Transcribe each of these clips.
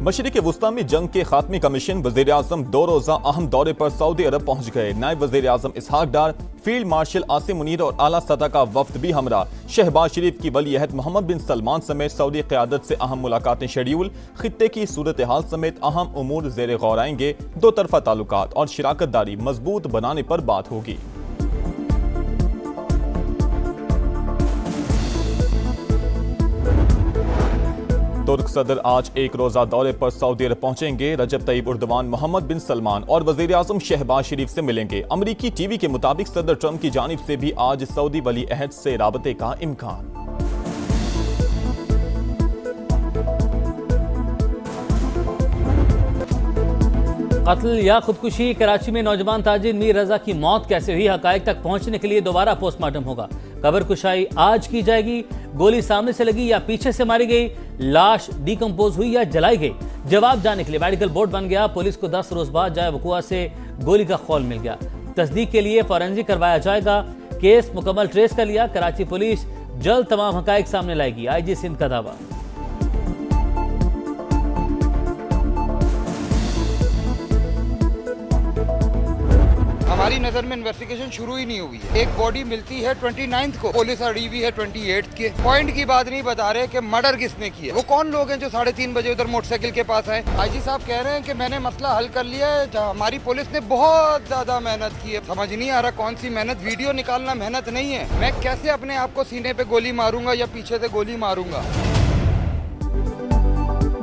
मशरिक़ वुस्ता में जंग के खात्मे का मिशन वज़ीर आज़म 2 रोज़ा अहम दौरे पर सऊदी अरब पहुंच गए। नायब वज़ीर आज़म इसहाक डार, फील्ड मार्शल आसिम मुनीर और आला सतह का वफ्द भी हमरा। शहबाज शरीफ की वली अहद मोहम्मद बिन सलमान समेत सऊदी क़यादत से अहम मुलाकातें शेड्यूल। खित्ते की सूरत हाल समेत अहम उमूर ज़ेर गौर आएंगे। दो तरफा ताल्लुकात और शराकत दारी मजबूत बनाने पर बात होगी। तुर्क सदर आज एक रोजा दौरे पर सऊदी अरब पहुंचेंगे। रजब तैयब उर्दवान, मोहम्मद बिन सलमान और वजीर आजम शहबाज शरीफ से मिलेंगे। अमरीकी टीवी के मुताबिक सदर ट्रंप की जानिब से भी आज सऊदी वली अहद से राबते का इम्कान। कत्ल या खुदकुशी। कराची में नौजवान ताजिर मीर रजा की मौत कैसे हुई, हकायक तक पहुंचने के लिए दोबारा पोस्टमार्टम होगा। कब्र कुशाई आज की जाएगी। गोली सामने से लगी या पीछे से मारी गई, लाश डिकम्पोज हुई या जलाई गई, जवाब जानने के लिए मेडिकल बोर्ड बन गया। पुलिस को 10 रोज बाद जाए वकुआ से गोली का खौल मिल गया। तस्दीक के लिए फॉरेंसिक करवाया जाएगा। केस मुकम्मल ट्रेस कर लिया। कराची पुलिस जल्द तमाम हकायक सामने लाएगी, आईजी सिंध का दावा। हमारी नजर में इन्वेस्टिगेशन शुरू ही नहीं हुई है। एक बॉडी मिलती है 29 को, पुलिस अड़ी हुई है 28 के। पॉइंट की बात नहीं बता रहे कि मर्डर किसने किया। वो कौन लोग हैं जो 3:30 बजे उधर मोटरसाइकिल के पास आए। आईजी साहब कह रहे हैं कि मैंने मसला हल कर लिया है। हमारी पुलिस ने बहुत ज्यादा मेहनत की है। समझ नहीं आ रहा कौन सी मेहनत। वीडियो निकालना मेहनत नहीं है। मैं कैसे अपने आप को सीने पे गोली मारूंगा या पीछे से गोली मारूंगा।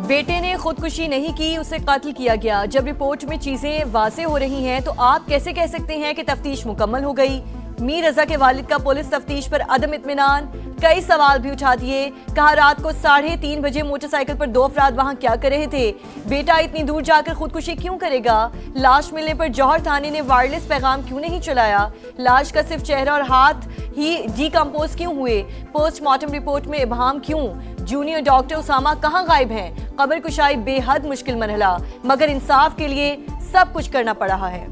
बेटे ने खुदकुशी नहीं की, उसे कत्ल किया गया। जब रिपोर्ट में चीजें वाज़े हो रही हैं तो आप कैसे कह सकते हैं कि तफ्तीश मुकम्मल हो गई। मीर रजा के वालिद का पुलिस तफ्तीश पर अदम इत्मीनान, कई सवाल भी उठा दिए। कहा रात को 3:30 बजे मोटरसाइकिल पर 2 अफराद वहां क्या कर रहे थे। बेटा इतनी दूर जाकर खुदकुशी क्यों करेगा। लाश मिलने पर जौहर थाने ने वायरलेस पैगाम क्यों नहीं चलाया। लाश का सिर्फ चेहरा और हाथ ही डिकम्पोज क्यों हुए। पोस्टमार्टम रिपोर्ट में इबहम क्यों। जूनियर डॉक्टर उसामा कहां गायब हैं। कब्र कुशाई बेहद मुश्किल मरहला, मगर इंसाफ के लिए सब कुछ करना पड़ रहा है।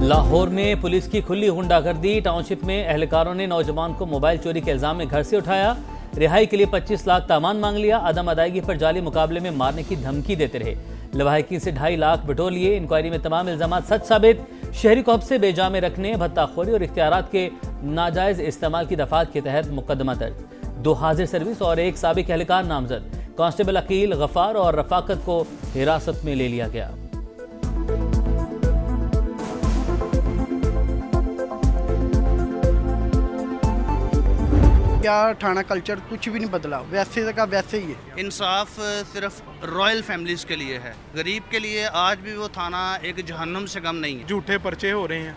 लाहौर में पुलिस की खुली गुंडागर्दी। टाउनशिप में एहलकारों ने नौजवान को मोबाइल चोरी के इल्जाम में घर से उठाया। रिहाई के लिए 25 लाख तामान मांग लिया। अदम अदायगी पर जाली मुकाबले में मारने की धमकी देते रहे। लवाहिकीन से 2.5 लाख बटोर लिए। इंक्वायरी में तमाम इल्जाम सच साबित। शहरी को हब्से बेजामे रखने, भत्ताखोरी और इख्तियारात के नाजायज इस्तेमाल की दफात के तहत मुकदमा दर्ज। 2 हाजिर सर्विस और 1 साबिक एहलकार नामजद। कांस्टेबल अकील, गफार और रफाकत को हिरासत में ले लिया गया। क्या थाना कल्चर कुछ भी नहीं बदला, वैसे का वैसे ही है। इंसाफ सिर्फ रॉयल फैमिलीज के लिए है, गरीब के लिए आज भी वो थाना एक जहन्नुम से कम नहीं है। झूठे पर्चे हो रहे हैं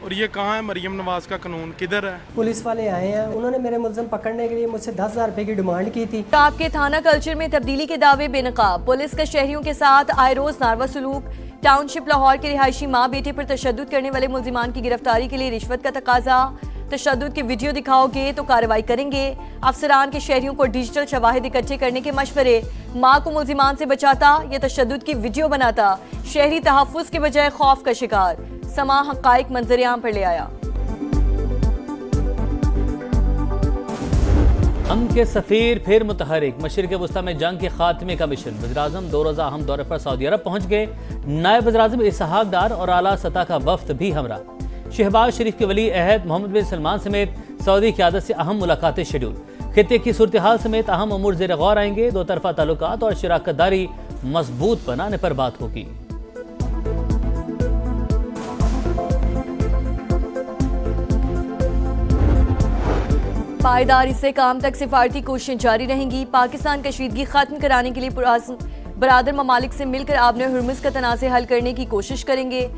और ये कहाँ है मरियम नवाज का कानून, किधर है। पुलिस वाले आए हैं, उन्होंने मेरे मुल्ज़िम पकड़ने के लिए मुझसे 10,000 रुपए की डिमांड की थी। आपके थाना कल्चर में तब्दीली के दावे बेनकाब। पुलिस का शहरियों के साथ आए रोज नारवा सलूक। टाउनशिप लाहौर के रिहायशी माँ बेटे पर तशद्दुद करने वाले मुल्जिमान की गिरफ्तारी के लिए रिश्वत का तकाजा। तशद्दुद की वीडियो दिखाओगे तो कार्रवाई करेंगे। अफसरान के शहरियों को डिजिटल शवाहिद इकट्ठे करने के मशवरे। माँ को मुल्जिमान से बचाता या तशद्दुद की वीडियो बनाता। शहरी तहफ़्फ़ुज़ के बजाय खौफ का शिकार। समा हक़ाइक़ मंज़र-ए-आम पर ले आया। हम के सफ़ीर फिर मुतहरिक। मशरिक़ वुस्ता में जंग के खात्मे का मिशन। वज़ीर-ए-आज़म 2 रोज़ा अहम दौरे पर सऊदी अरब पहुंच गए। नायब वज़ीर-ए-आज़म इसहाक डार और आला सतह का वफ्द भी हमरा। शहबाज शरीफ के वली अहद मोहम्मद बिन सलमान समेत सऊदी क़यादत से अहम मुलाकातें शेड्यूल। खित्ते की सूरत हाल समेत अहम उमूर ज़ेर गौर आएंगे। दो तरफा ताल्लुकात और शराकत दारी मजबूत बनाने पर बात होगी। पायदारी से काम तक सिफारती कोशिशें जारी रहेंगी। पाकिस्तान कशीदगी खत्म कराने के लिए बरादर ममालिक से मिलकर आबने हुर्मुज़ का तनाज़े हल करने की कोशिश करेंगे।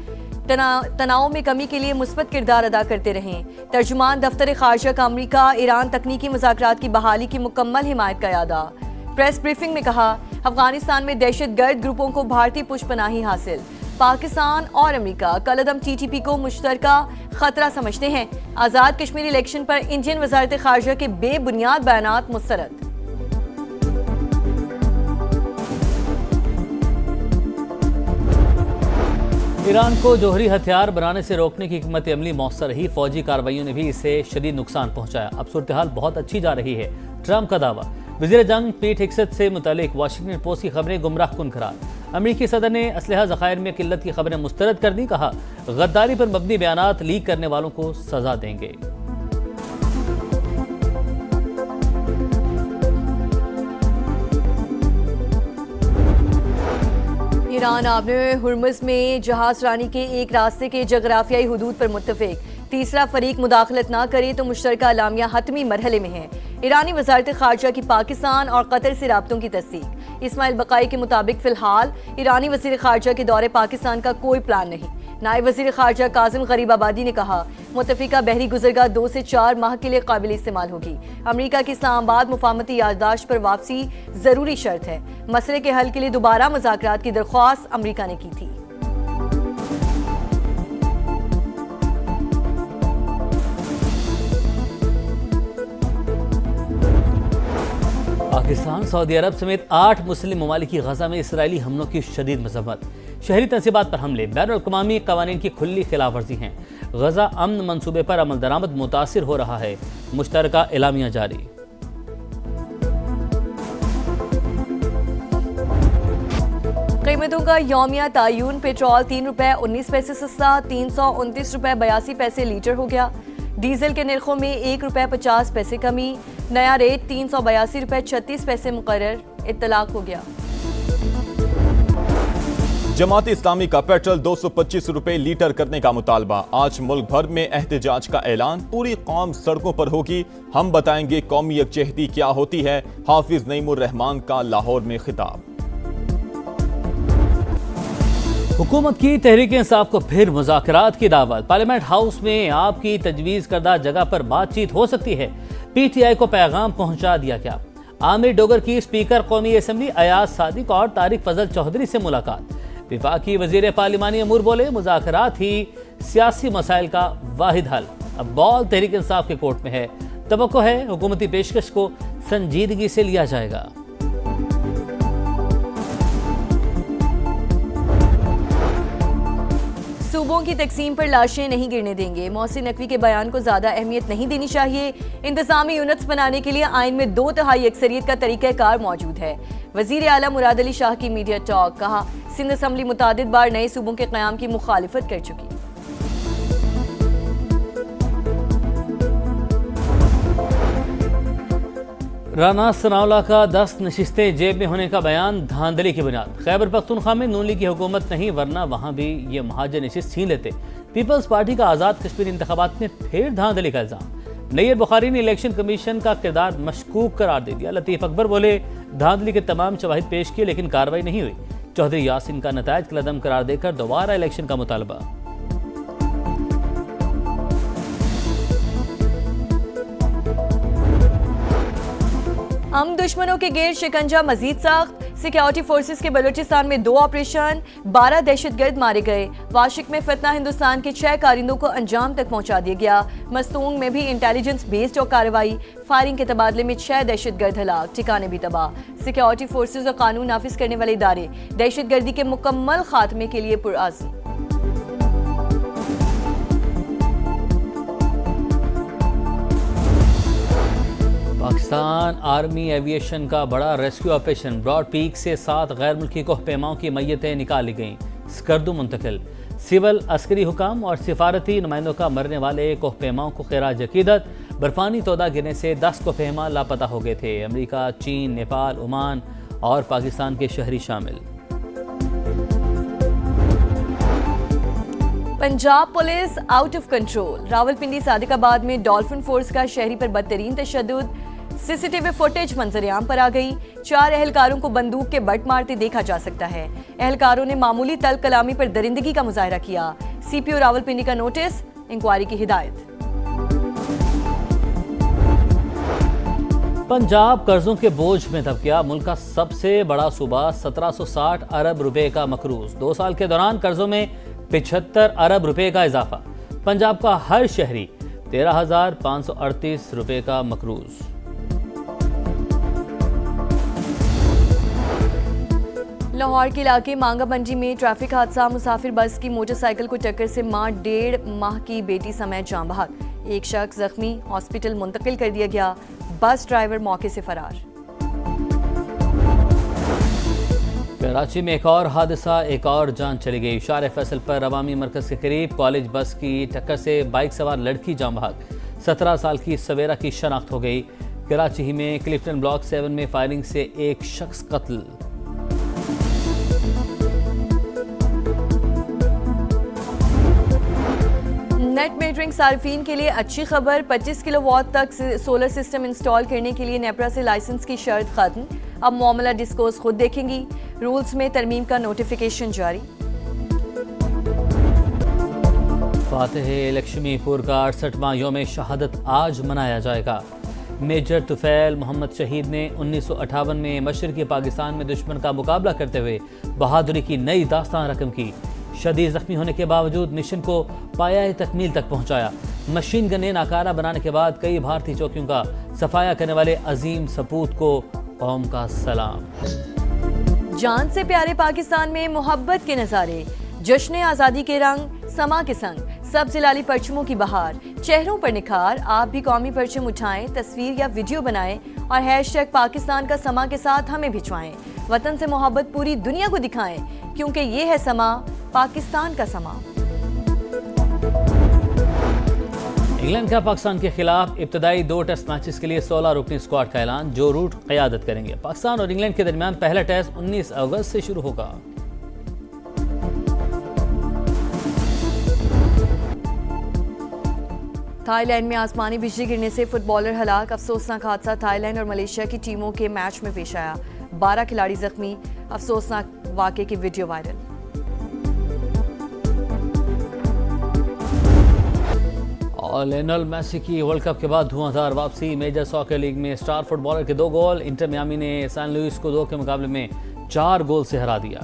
तनाव में कमी के लिए मुस्बत किरदार अदा करते रहें। तर्जुमान दफ्तर खारजा का अमरीका ईरान तकनीकी मुज़ाकरात की बहाली की मुकम्मल हिमायत का यादा। प्रेस ब्रीफिंग में कहा अफगानिस्तान में दहशत गर्द ग्रुपों को भारतीय पुष्पनाही हासिल। पाकिस्तान और अमरीका कलअदम TTP को मुश्तरका खतरा समझते हैं। आज़ाद कश्मीर इलेक्शन पर इंडियन वज़ारत खारजा के बेबुनियाद बयानात मुस्तरद। ईरान को जोहरी हथियार बनाने से रोकने की हिकमत अमली मौसर रही, फौजी कार्रवाइयों ने भी इसे शदीद नुकसान पहुंचाया। अब सूरत हाल बहुत अच्छी जा रही है, ट्रंप का दावा। वज़ीर जंग पीट हेगसेथ से मुतालिक वाशिंगटन पोस्ट की खबरें गुमराह कुन करार। अमेरिकी सदर ने असलहा ज़खायर में किल्लत की खबरें मुस्तरद कर दी, कहा गद्दारी पर मबनी बयानात लीक करने वालों को सजा देंगे। ईरान आबने हुर्मुज़ में जहाज रानी के एक रास्ते के जगराफियाई हुदूद पर मुत्तफिक, तीसरा फरीक मुदाखलत ना करे तो मुश्तरका अलामिया हतमी मरहले में है। ईरानी वजारत खारजा की पाकिस्तान और कतर से राब्तों की तस्दीक। इस्माइल बकाई के मुताबिक फिलहाल ईरानी वज़ीर खारजा के दौरे पाकिस्तान का कोई प्लान नहीं। नायब वज़ीर खारजा काजिम गरीबाबादी ने कहा मुत्तफिका बहरी गुज़रगाह 2 से 4 माह के लिए काबिल इस्तेमाल होगी। अमरीका की इस्लामाबाद मुफाहमती याददाश्त पर वापसी ज़रूरी शर्त है। मसले के हल के लिए दोबारा मुज़ाकरात की दरख्वास्त अमरीका ने की थी। पाकिस्तान, सऊदी अरब समेत 8 मुस्लिम ममालिक की गजा में इसराइली हमलों की शदीद मज़म्मत। शहरी तंसीबात पर हमले, बैनुल-अक़वामी क़वानीन की खुली खिलाफ वर्जी हैं। गजा अमन मंसूबे पर अमल दरामद मुतासिर हो रहा है, मुश्तरका एलामिया जारी। कीमतों का यौमिया तायुन, पेट्रोल 3 रुपये 19 पैसे सस्ता, 329 रुपये 82 पैसे लीटर हो गया। डीजल के निर्खों में 1 रुपये 50 पैसे कमी, नया रेट 382 रुपये 36 पैसे मुकर्रर, इत्तलाक हो गया। जमात इस्लामी का पेट्रोल 225 रुपए लीटर करने का मुतालबा। आज मुल्क भर में एहतजाज का ऐलान, पूरी कौम सड़कों पर होगी। हम बताएंगे कौमी यकजहती क्या होती है। हाफिज नईमुर रहमान का लाहौर में खिताब। हुकूमत की तहरीक इंसाफ को फिर मुज़ाकरात की दावत। पार्लियामेंट हाउस में आपकी तजवीज़ करदा जगह पर बातचीत हो सकती है। PTI को पैगाम पहुंचा दिया गया। आमिर डोगर की स्पीकर कौमी असम्बली अयाज सादिक और तारिक फजल चौधरी से मुलाकात। विफाकी वजीर पार्लिमानी अमूर बोले मुज़ाकरात ही सियासी मसाइल का वाहिद हल। अब बॉल तहरीक इंसाफ के कोर्ट में है। तवक्को है हुकूमती पेशकश को संजीदगी से लिया जाएगा। सूबों की तकसीम पर लाशें नहीं गिरने देंगे। मोहसिन नकवी के बयान को ज्यादा अहमियत नहीं देनी चाहिए। इंतजामी यूनिट्स बनाने के लिए आइन में 2/3 अक्सरियत का तरीक़ाकार मौजूद है। वजीर आला मुराद अली शाह की मीडिया टॉक, कहा सिंध असम्बली मुतादिद बार नए सूबों के क़याम की मुखालिफत कर चुकी। राना सनाउल्लाह का 10 नशिस्तें जेब में होने का बयान धांधली की बुनियाद। खैबर पख्तूनख्वा में नून लीग की हुकूमत नहीं, वरना वहाँ भी ये महाजर नशिस्त छीन लेते। पीपल्स पार्टी का आज़ाद कश्मीर इंतखाबात में फिर धांधली का इल्ज़ाम। नैयर बुखारी ने इलेक्शन कमीशन का किरदार मशकूक करार दे दिया। लतीफ़ अकबर बोले धांधली के तमाम शवाहिद पेश किए लेकिन कार्रवाई नहीं हुई। चौधरी यासिन का नतायज कलदम करार देकर दोबारा इलेक्शन का मुतालबा। हम दुश्मनों के गिर शिकंजा मजीद सख्त। सिक्योरिटी फोर्सेस के बलूचिस्तान में 2 ऑपरेशन, 12 दहशतगर्द मारे गए। वाशिक में फितना हिंदुस्तान के 6 कारिंदों को अंजाम तक पहुंचा दिया गया। मस्तूंग में भी इंटेलिजेंस बेस्ड और कार्रवाई। फायरिंग के तबादले में 6 दहशतगर्द हलाक, ठिकाने भी तबाह। सिक्योरिटी फोर्सेस और कानून नाफिज करने वाले इदारे दहशतगर्दी के मुकम्मल खात्मे के लिए पुरअज़्म। पाकिस्तान आर्मी एविएशन का बड़ा रेस्क्यू ऑपरेशन। ब्रॉड पीक से 7 गैर मुल्की कोहपेमाओं की मैयतें निकाली गईं, स्कर्दू मुंतकिल। सिविल अस्करी हुकाम और सिफारती नुमाइंदों का मरने वाले कोहपेमाओं को खिराज अकीदत। बर्फानी तोदा गिरने से 10 कोहपेमा लापता हो गए थे। अमेरिका, चीन, नेपाल, ओमान और पाकिस्तान के शहरी शामिल। Punjab police out of control. Rawalpindi Sadiqabad में डॉल्फिन फोर्स का शहरी पर बदतरीन तशद्दुद। सीसीटीवी फुटेज मंजरेआम पर आ गई। 4 एहलकारों को बंदूक के बट मारते देखा जा सकता है। एहलकारों ने मामूली तल कलामी पर दरिंदगी का मुजाहरा किया। सीपीओ रावलपिंडी का नोटिस, इंक्वायरी की हिदायत। पंजाब कर्जों के बोझ में दब गया। मुल्क का सबसे बड़ा सूबा 1760 अरब रुपए का मकरूज। 2 साल के दौरान कर्जों में 75 अरब रुपए का इजाफा। पंजाब का हर शहरी 13,538 रुपए का मकरूज। लाहौर के इलाके मांगा मंडी में ट्रैफिक हादसा। मुसाफिर बस की मोटरसाइकिल को टक्कर से मां 1.5 माह की बेटी समेत जान बहक। एक शख्स जख्मी, हॉस्पिटल मुंतकिल कर दिया गया। बस ड्राइवर मौके से फरार। कराची में एक और हादसा, एक और जान चली गई। शार फैसल पर अवामी मरकज के करीब कॉलेज बस की टक्कर से बाइक सवार लड़की जान बहक। 17 साल की सवेरा की शनाख्त हो गई। कराची ही में क्लिफ्टन ब्लॉक 7 में फायरिंग से एक शख्स कत्ल। नेट मीटरिंग सार्फिन के लिए अच्छी खबर। 25 किलोवाट तक सोलर सिस्टम इंस्टॉल करने के लिए नेपरा से लाइसेंस की शर्त खत्म। अब मामला डिस्कोस खुद देखेंगी। रूल्स में तरमीम का नोटिफिकेशन जारी। फातेह लक्ष्मीपुर का 68वां यौम शहादत आज मनाया जाएगा। मेजर तुफैल मोहम्मद शहीद ने 1958 में मशरकी पाकिस्तान में दुश्मन का मुकाबला करते हुए बहादुरी की नई दास्तान रकम की। शदीद जख्मी होने के बावजूद मिशन को पाया तकमील तक पहुंचाया। मशीन गनें नाकारा बनाने के बाद कई भारतीय चौकियों का सफाया करने वाले अजीम सपूत को कौम का सलाम। जान से प्यारे पाकिस्तान में मोहब्बत के नज़ारे, जश्न आज़ादी के रंग, समा के संग, सब जिलाली परचमों की बहार, चेहरों पर निखार। आप भी कौमी परचम उठाएं, तस्वीर या वीडियो बनाएं और हैशटैग पाकिस्तान का समा के साथ हमें भिजवाएं। वतन से मोहब्बत पूरी दुनिया को दिखाएं, क्योंकि ये है समा, पाकिस्तान का समा। इंग्लैंड का पाकिस्तान के खिलाफ इब्तदाई 2 टेस्ट मैचेस के लिए 16 रुकनी स्क्वाड का ऐलान। जो रूट क़यादत करेंगे। पाकिस्तान और इंग्लैंड के दरमियान पहला टेस्ट 19 अगस्त से शुरू होगा। थाईलैंड में आसमानी बिजली गिरने से फुटबॉलर हलाक। अफसोसनाक हादसा थाईलैंड और मलेशिया की टीमों के मैच में पेश आया। 12 खिलाड़ी जख्मी। अफसोसनाक वाक़े की वीडियो वायरल। और लियोनेल मेसी की वर्ल्ड कप के बाद धुआंधार वापसी। मेजर सॉकर लीग में स्टार फुटबॉलर के 2 गोल। इंटर मियामी ने सैन लुइस को 2 के मुकाबले में 4 गोल से हरा दिया।